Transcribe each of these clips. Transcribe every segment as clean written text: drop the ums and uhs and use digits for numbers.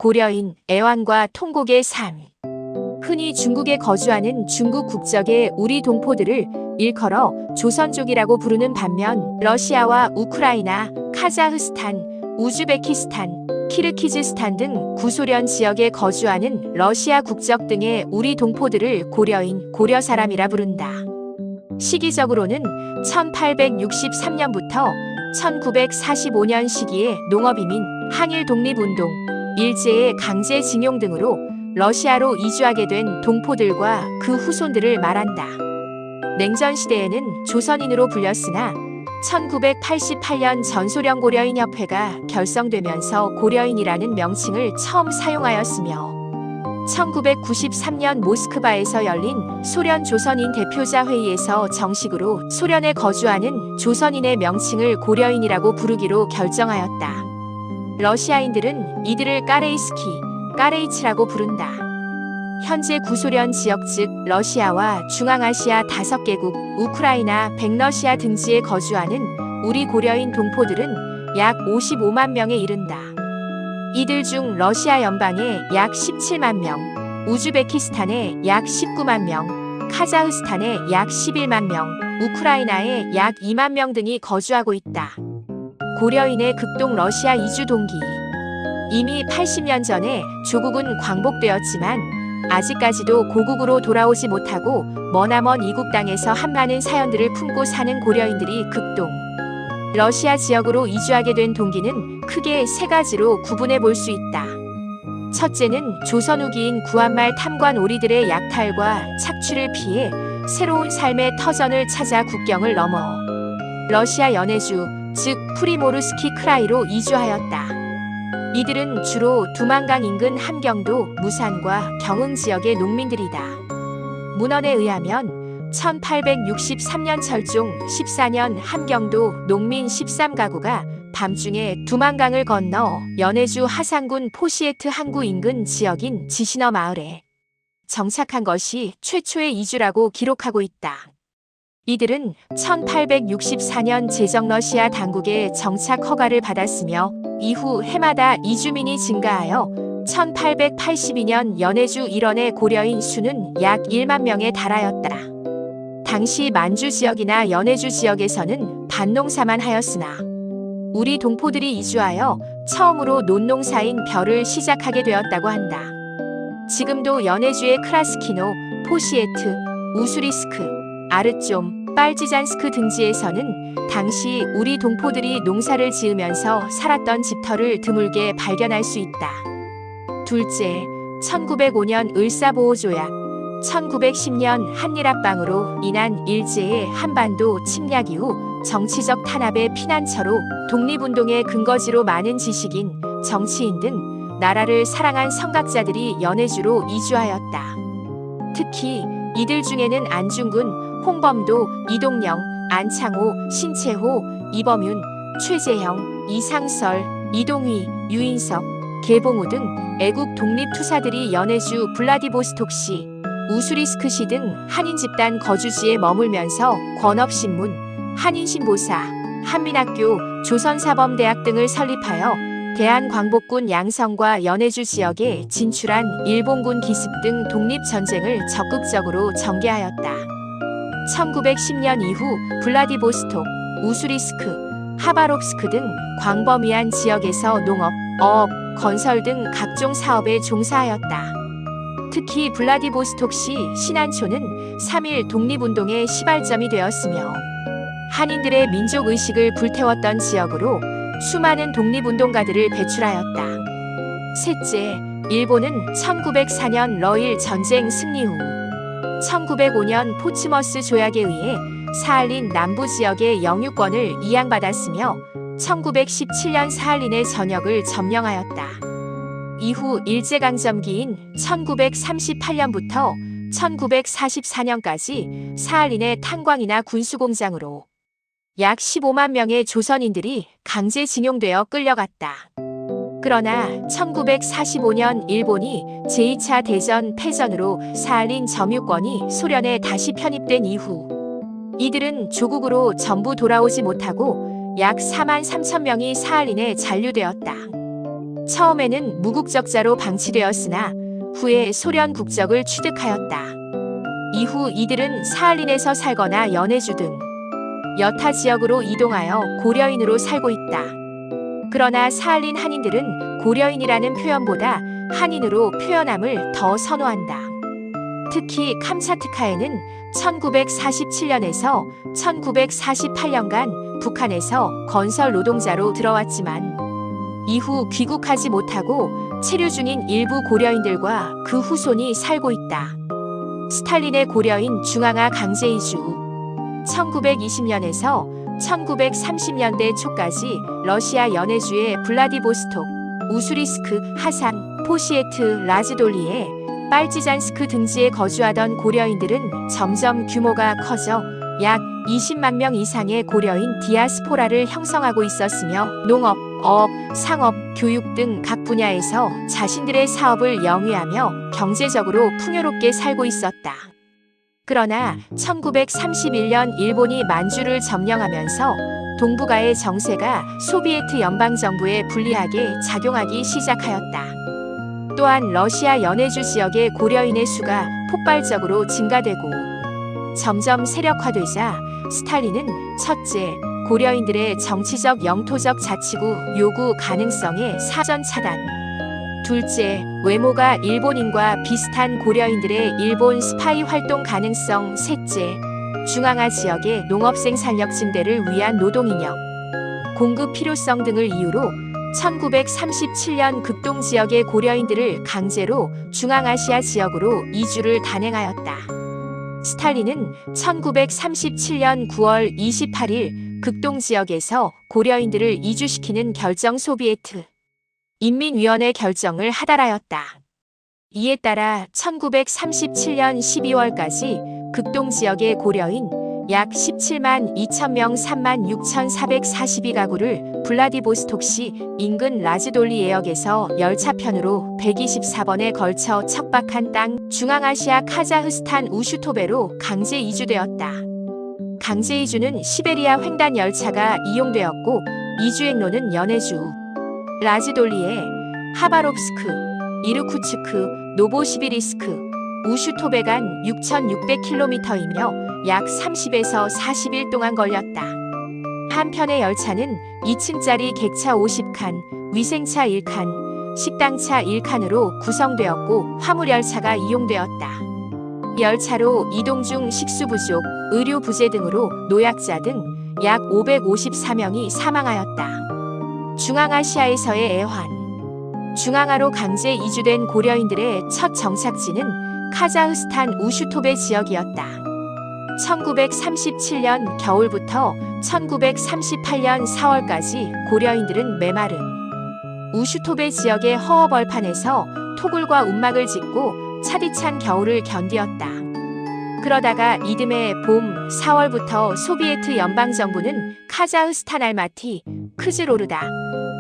고려인, 애완과 통곡의 삶. 흔히 중국에 거주하는 중국 국적의 우리 동포들을 일컬어 조선족이라고 부르는 반면 러시아와 우크라이나, 카자흐스탄, 우즈베키스탄, 키르기즈스탄 등 구소련 지역에 거주하는 러시아 국적 등의 우리 동포들을 고려인, 고려사람이라 부른다. 시기적으로는 1863년부터 1945년 시기에 농업이민, 항일 독립운동, 일제의 강제징용 등으로 러시아로 이주하게 된 동포들과 그 후손들을 말한다. 냉전 시대에는 조선인으로 불렸으나 1988년 전소련 고려인협회가 결성되면서 고려인이라는 명칭을 처음 사용하였으며 1993년 모스크바에서 열린 소련 조선인 대표자 회의에서 정식으로 소련에 거주하는 조선인의 명칭을 고려인이라고 부르기로 결정하였다. 러시아인들은 이들을 까레이스키, 까레이치라고 부른다. 현재 구소련 지역 즉 러시아와 중앙아시아 5개국, 우크라이나, 백러시아 등지에 거주하는 우리 고려인 동포들은 약 55만 명에 이른다. 이들 중 러시아 연방에 약 17만 명, 우즈베키스탄에 약 19만 명, 카자흐스탄에 약 11만 명, 우크라이나에 약 2만 명 등이 거주하고 있다. 고려인의 극동 러시아 이주 동기. 이미 80년 전에 조국은 광복되었지만 아직까지도 고국으로 돌아오지 못하고 머나먼 이국 땅에서 한많은 사연들을 품고 사는 고려인들이 극동 러시아 지역으로 이주하게 된 동기는 크게 3가지로 구분해 볼 수 있다. 첫째는 조선 후기인 구한말 탐관 오리들의 약탈과 착취를 피해 새로운 삶의 터전을 찾아 국경을 넘어 러시아 연해주, 즉 프리모르스키 크라이로 이주하였다. 이들은 주로 두만강 인근 함경도, 무산과 경흥 지역의 농민들이다. 문헌에 의하면 1863년 철종 14년 함경도 농민 13가구가 밤중에 두만강을 건너 연해주 하상군 포시에트 항구 인근 지역인 지신어 마을에 정착한 것이 최초의 이주라고 기록하고 있다. 이들은 1864년 제정러시아 당국의 정착 허가를 받았으며 이후 해마다 이주민이 증가하여 1882년 연해주 일원의 고려인 수는 약 1만 명에 달하였다. 당시 만주 지역이나 연해주 지역에서는 밭농사만 하였으나 우리 동포들이 이주하여 처음으로 논농사인 벼를 시작하게 되었다고 한다. 지금도 연해주의 크라스키노, 포시에트, 우수리스크, 아르좀, 빨지잔스크 등지에서는 당시 우리 동포들이 농사를 지으면서 살았던 집터를 드물게 발견할 수 있다. 둘째, 1905년 을사보호조약, 1910년 한일합방으로 인한 일제의 한반도 침략 이후 정치적 탄압의 피난처로 독립운동의 근거지로 많은 지식인, 정치인 등 나라를 사랑한 선각자들이 연해주로 이주하였다. 특히 이들 중에는 안중근, 홍범도, 이동영, 안창호, 신채호, 이범윤, 최재형, 이상설, 이동휘, 유인석, 개봉우 등 애국 독립투사들이 연해주 블라디보스톡시, 우수리스크시 등 한인 집단 거주지에 머물면서 권업신문, 한인신보사, 한민학교, 조선사범대학 등을 설립하여 대한광복군 양성과 연해주 지역에 진출한 일본군 기습 등 독립전쟁을 적극적으로 전개하였다. 1910년 이후 블라디보스톡, 우수리스크, 하바롭스크 등 광범위한 지역에서 농업, 어업, 건설 등 각종 사업에 종사하였다. 특히 블라디보스톡시 신안초는 3.1 독립운동의 시발점이 되었으며 한인들의 민족의식을 불태웠던 지역으로 수많은 독립운동가들을 배출하였다. 셋째, 일본은 1904년 러일 전쟁 승리 후 1905년 포츠머스 조약에 의해 사할린 남부 지역의 영유권을 이양받았으며 1917년 사할린의 전역을 점령하였다. 이후 일제강점기인 1938년부터 1944년까지 사할린의 탄광이나 군수공장으로 약 15만 명의 조선인들이 강제징용되어 끌려갔다. 그러나 1945년 일본이 제2차 대전 패전으로 사할린 점유권이 소련에 다시 편입된 이후 이들은 조국으로 전부 돌아오지 못하고 약 4만 3천 명이 사할린에 잔류되었다. 처음에는 무국적자로 방치되었으나 후에 소련 국적을 취득하였다. 이후 이들은 사할린에서 살거나 연해주 등 여타 지역으로 이동하여 고려인으로 살고 있다. 그러나 사할린 한인들은 고려인이라는 표현보다 한인으로 표현함을 더 선호한다. 특히 캄차트카에는 1947년에서 1948년간 북한에서 건설 노동자로 들어왔지만 이후 귀국하지 못하고 체류 중인 일부 고려인들과 그 후손이 살고 있다. 스탈린의 고려인 중앙아 강제 이주 1920년에서 1930년대 초까지 러시아 연해주의 블라디보스톡, 우수리스크, 하산, 포시에트, 라즈돌리에, 빨지잔스크 등지에 거주하던 고려인들은 점점 규모가 커져 약 20만 명 이상의 고려인 디아스포라를 형성하고 있었으며 농업, 어업, 상업, 교육 등 각 분야에서 자신들의 사업을 영위하며 경제적으로 풍요롭게 살고 있었다. 그러나 1931년 일본이 만주를 점령하면서 동북아의 정세가 소비에트 연방정부에 불리하게 작용하기 시작하였다. 또한 러시아 연해주 지역의 고려인의 수가 폭발적으로 증가되고 점점 세력화되자 스탈린은 첫째, 고려인들의 정치적 영토적 자치구 요구 가능성의 사전 차단, 둘째, 외모가 일본인과 비슷한 고려인들의 일본 스파이 활동 가능성, 셋째, 중앙아 지역의 농업 생산력 증대를 위한 노동인력, 공급 필요성 등을 이유로 1937년 극동 지역의 고려인들을 강제로 중앙아시아 지역으로 이주를 단행하였다. 스탈린은 1937년 9월 28일 극동 지역에서 고려인들을 이주시키는 결정 소비에트 인민위원회 결정을 하달하였다. 이에 따라 1937년 12월까지 극동 지역의 고려인 약 17만 2천 명 3만 6,442가구를 블라디보스톡시 인근 라즈돌리에역에서 열차편으로 124번에 걸쳐 척박한 땅 중앙아시아 카자흐스탄 우슈토베로 강제 이주되었다. 강제 이주는 시베리아 횡단 열차가 이용되었고 이주행로는 연해주, 라즈돌리에, 하바롭스크, 이르쿠츠크, 노보시비리스크, 우슈토베 간 6,600km이며 약 30에서 40일 동안 걸렸다. 한편의 열차는 2층짜리 객차 50칸, 위생차 1칸, 식당차 1칸으로 구성되었고 화물열차가 이용되었다. 열차로 이동 중 식수 부족, 의료 부재 등으로 노약자 등 약 554명이 사망하였다. 중앙아시아에서의 애환. 중앙아로 강제 이주된 고려인들의 첫 정착지는 카자흐스탄 우슈토베 지역이었다. 1937년 겨울부터 1938년 4월까지 고려인들은 메마른 우슈토베 지역의 허허벌판에서 토굴과 움막을 짓고 차디찬 겨울을 견디었다. 그러다가 이듬해 봄 4월부터 소비에트 연방정부는 카자흐스탄 알마티, 크즈로르다,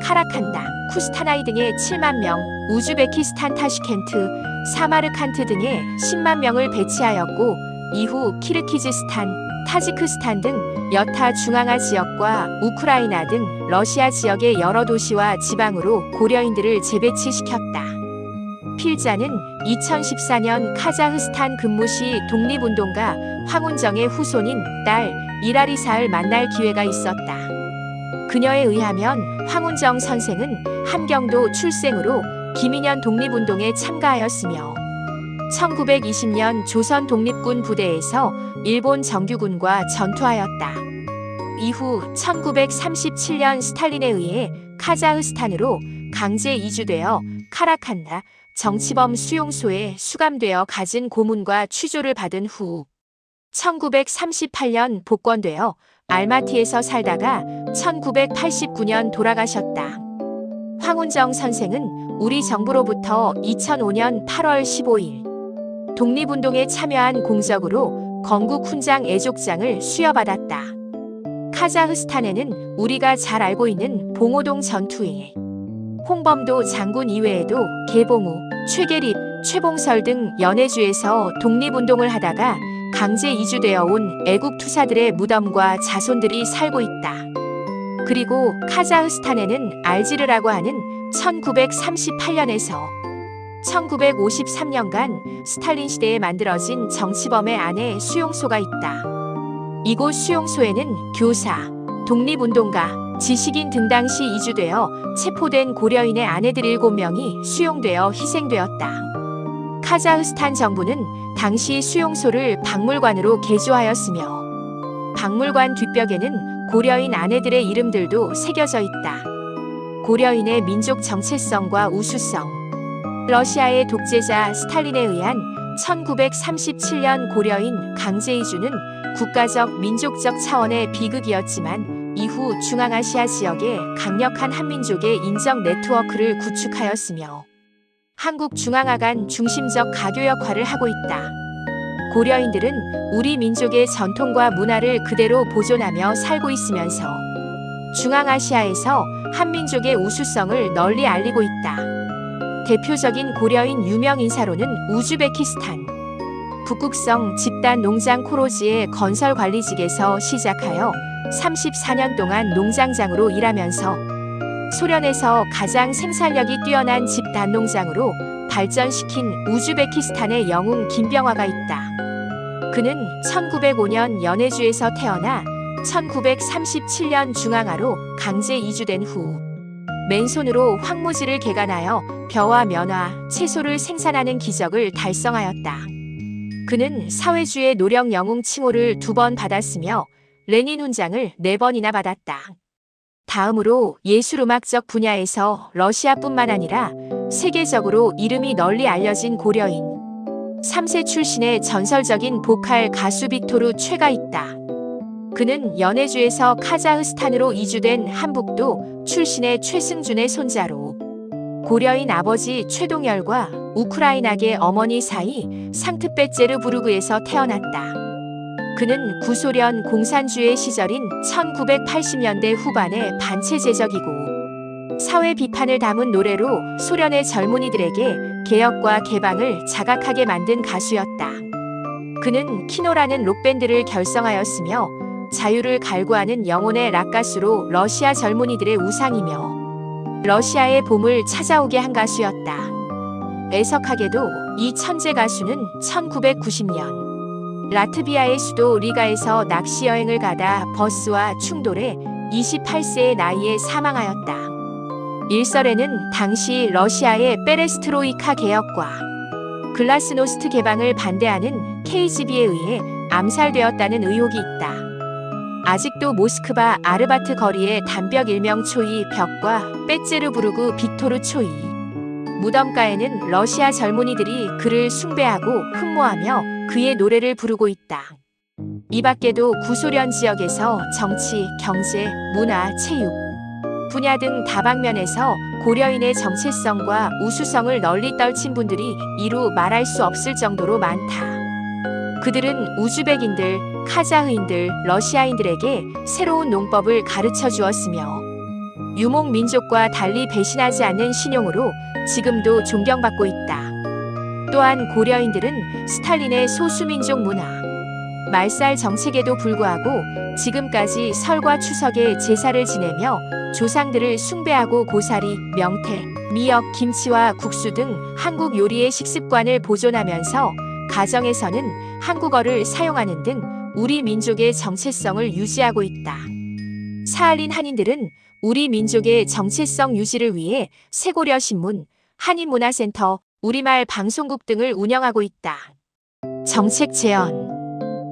카라칸다, 쿠스타나이 등의 7만 명, 우즈베키스탄 타슈켄트, 사마르칸트 등의 10만 명을 배치하였고 이후 키르키즈스탄, 타지크스탄 등 여타 중앙아 지역과 우크라이나 등 러시아 지역의 여러 도시와 지방으로 고려인들을 재배치시켰다. 필자는 2014년 카자흐스탄 근무시 독립운동가 황운정의 후손인 딸 이라리사를 만날 기회가 있었다. 그녀에 의하면 황운정 선생은 함경도 출생으로 김인현 독립운동에 참가하였으며 1920년 조선 독립군 부대에서 일본 정규군과 전투하였다. 이후 1937년 스탈린에 의해 카자흐스탄으로 강제 이주되어 카라칸다 정치범 수용소에 수감되어 갖은 고문과 취조를 받은 후 1938년 복권되어 알마티에서 살다가 1989년 돌아가셨다. 황운정 선생은 우리 정부로부터 2005년 8월 15일 독립운동에 참여한 공적으로 건국 훈장 애족장을 수여받았다. 카자흐스탄에는 우리가 잘 알고 있는 봉오동 전투에 홍범도 장군 이외에도 개봉우, 최계립, 최봉설 등 연해주에서 독립운동을 하다가 강제 이주되어 온 애국 투사들의 무덤과 자손들이 살고 있다. 그리고 카자흐스탄에는 알지르라고 하는 1938년에서 1953년간 스탈린 시대에 만들어진 정치범의 안에 수용소가 있다. 이곳 수용소에는 교사, 독립운동가, 지식인 등 당시 이주되어 체포된 고려인의 아내들 7명이 수용되어 희생되었다. 카자흐스탄 정부는 당시 수용소를 박물관으로 개조하였으며 박물관 뒷벽에는 고려인 아내들의 이름들도 새겨져 있다. 고려인의 민족 정체성과 우수성. 러시아의 독재자 스탈린에 의한 1937년 고려인 강제 이주는 국가적 민족적 차원의 비극이었지만 이후 중앙아시아 지역에 강력한 한민족의 인적 네트워크를 구축하였으며 한국 중앙아간 중심적 가교 역할을 하고 있다. 고려인들은 우리 민족의 전통과 문화를 그대로 보존하며 살고 있으면서 중앙아시아에서 한민족의 우수성을 널리 알리고 있다. 대표적인 고려인 유명 인사로는 우즈베키스탄 북극성 집단 농장 코로지의 건설 관리직에서 시작하여 34년 동안 농장장으로 일하면서 소련에서 가장 생산력이 뛰어난 집단 농장으로 발전시킨 우즈베키스탄의 영웅 김병화가 있다. 그는 1905년 연해주에서 태어나 1937년 중앙아로 강제 이주된 후 맨손으로 황무지를 개간하여 벼와 면화, 채소를 생산하는 기적을 달성하였다. 그는 사회주의 노력 영웅 칭호를 2번 받았으며 레닌 훈장을 4번이나 받았다. 다음으로 예술음악적 분야에서 러시아뿐만 아니라 세계적으로 이름이 널리 알려진 고려인 3세 출신의 전설적인 보칼 가수 빅토르 최가 있다. 그는 연해주에서 카자흐스탄으로 이주된 한북도 출신의 최승준의 손자로 고려인 아버지 최동열과 우크라이나계 어머니 사이 상트페테르부르크에서 태어났다. 그는 구소련 공산주의 시절인 1980년대 후반의 반체제적이고 사회 비판을 담은 노래로 소련의 젊은이들에게 개혁과 개방을 자각하게 만든 가수였다. 그는 키노라는 록밴드를 결성하였으며 자유를 갈구하는 영혼의 락가수로 러시아 젊은이들의 우상이며 러시아의 봄을 찾아오게 한 가수였다. 애석하게도 이 천재 가수는 1990년 라트비아의 수도 리가에서 낚시 여행을 가다 버스와 충돌해 28세의 나이에 사망하였다. 일설에는 당시 러시아의 페레스트로이카 개혁과 글라스노스트 개방을 반대하는 KGB에 의해 암살되었다는 의혹이 있다. 아직도 모스크바 아르바트 거리의 단벽 일명 초이 벽과 빼제르부르크 빅토르 초이 무덤가에는 러시아 젊은이들이 그를 숭배하고 흠모하며 그의 노래를 부르고 있다. 이 밖에도 구소련 지역에서 정치, 경제, 문화, 체육 분야 등 다방면에서 고려인의 정체성과 우수성을 널리 떨친 분들이 이루 말할 수 없을 정도로 많다. 그들은 우즈벡인들, 카자흐인들, 러시아인들에게 새로운 농법을 가르쳐 주었으며 유목 민족과 달리 배신하지 않는 신용으로 지금도 존경받고 있다. 또한 고려인들은 스탈린의 소수민족 문화, 말살 정책에도 불구하고 지금까지 설과 추석에 제사를 지내며 조상들을 숭배하고 고사리, 명태, 미역, 김치와 국수 등 한국 요리의 식습관을 보존하면서 가정에서는 한국어를 사용하는 등 우리 민족의 정체성을 유지하고 있다. 사할린 한인들은 우리 민족의 정체성 유지를 위해 새고려신문, 한인문화센터, 우리말 방송국 등을 운영하고 있다. 정책 제언.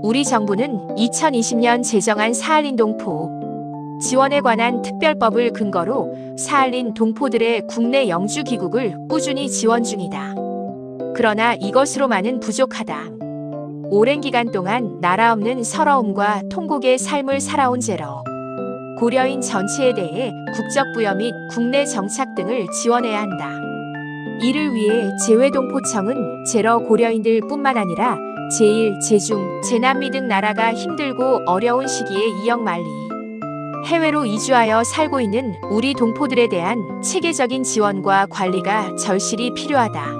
우리 정부는 2020년 제정한 사할린 동포 지원에 관한 특별법을 근거로 사할린 동포들의 국내 영주 귀국을 꾸준히 지원 중이다. 그러나 이것으로만은 부족하다. 오랜 기간 동안 나라 없는 서러움과 통곡의 삶을 살아온 제러 고려인 전체에 대해 국적부여 및 국내 정착 등을 지원해야 한다. 이를 위해 재외동포청은 제러 고려인들 뿐만 아니라 제1, 제2, 제 남미 등 나라가 힘들고 어려운 시기에 이역 만리 해외로 이주하여 살고 있는 우리 동포들에 대한 체계적인 지원과 관리가 절실히 필요하다.